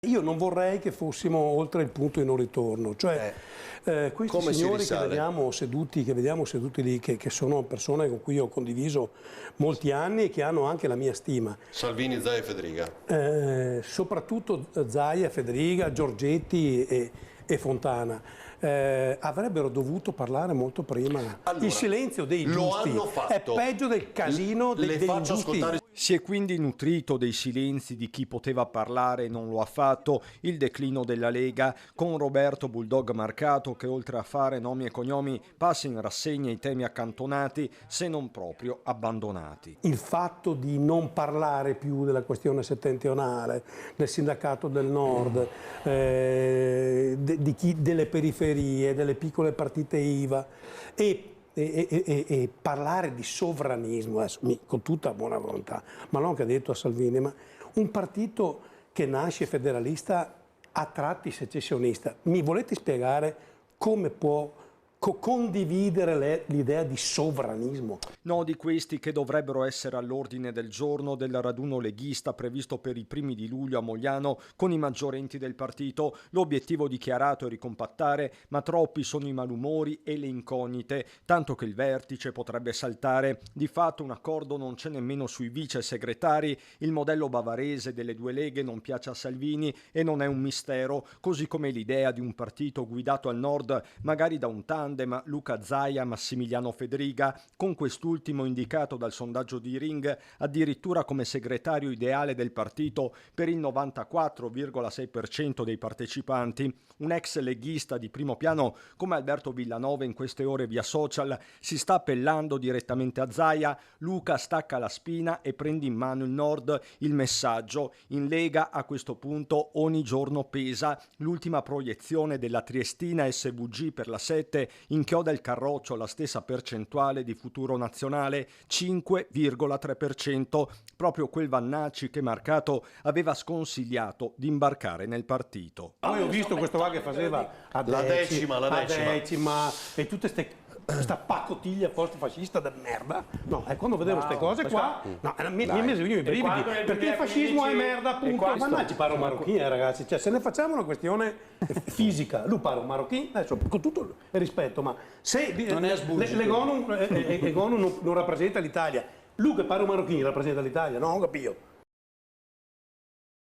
io non vorrei che fossimo oltre il punto di non ritorno, cioè questi signori che vediamo seduti lì, che sono persone con cui ho condiviso molti anni e che hanno anche la mia stima. Salvini, Zaia e Federica. Soprattutto Zaia, Federica, Giorgetti e Fontana. Avrebbero dovuto parlare molto prima. Allora, il silenzio dei giusti è peggio del casino degli ingiusti. Si è quindi nutrito dei silenzi di chi poteva parlare e non lo ha fatto, il declino della Lega, con Roberto Bulldog Marcato che oltre a fare nomi e cognomi passa in rassegna i temi accantonati, se non proprio abbandonati. Il fatto di non parlare più della questione settentrionale, del sindacato del nord, delle periferie, delle piccole partite IVA e parlare di sovranismo, adesso, con tutta buona volontà, ma l'ho anche detto a Salvini, ma un partito che nasce federalista a tratti secessionista, mi volete spiegare come può condividere l'idea di sovranismo? No, di questi che dovrebbero essere all'ordine del giorno del raduno leghista previsto per i primi di luglio a Mogliano con i maggiorenti del partito. L'obiettivo dichiarato è ricompattare, ma troppi sono i malumori e le incognite, tanto che il vertice potrebbe saltare. Di fatto un accordo non c'è nemmeno sui vice segretari. Il modello bavarese delle due leghe non piace a Salvini e non è un mistero, così come l'idea di un partito guidato al nord magari da un tandem Luca Zaia, Massimiliano Federica, con quest'ultimo indicato dal sondaggio di Ring addirittura come segretario ideale del partito per il 94,6% dei partecipanti. Un ex leghista di primo piano come Alberto Villanova in queste ore via social si sta appellando direttamente a Zaia. Luca stacca la spina e prende in mano il nord. Il messaggio: in Lega a questo punto ogni giorno pesa. L'ultima proiezione della triestina SVG per la 7 inchioda il carroccio alla stessa percentuale di Futuro Nazionale, 5,3%, proprio quel Vannacci che Marcato aveva sconsigliato di imbarcare nel partito. Poi ho visto questo qua che faceva a decima e tutte questa pacottiglia post-fascista da merda. No, e quando vedevo queste cose qua, no, mi venivano i brividi, perché il fascismo è merda, appunto. Mannaggia, pare un marocchino, ragazzi, cioè se ne facciamo una questione fisica, lui pare un marocchino, adesso con tutto il rispetto, ma se l'Egonu non rappresenta l'Italia, lui che pare un marocchino rappresenta l'Italia, no, ho capito.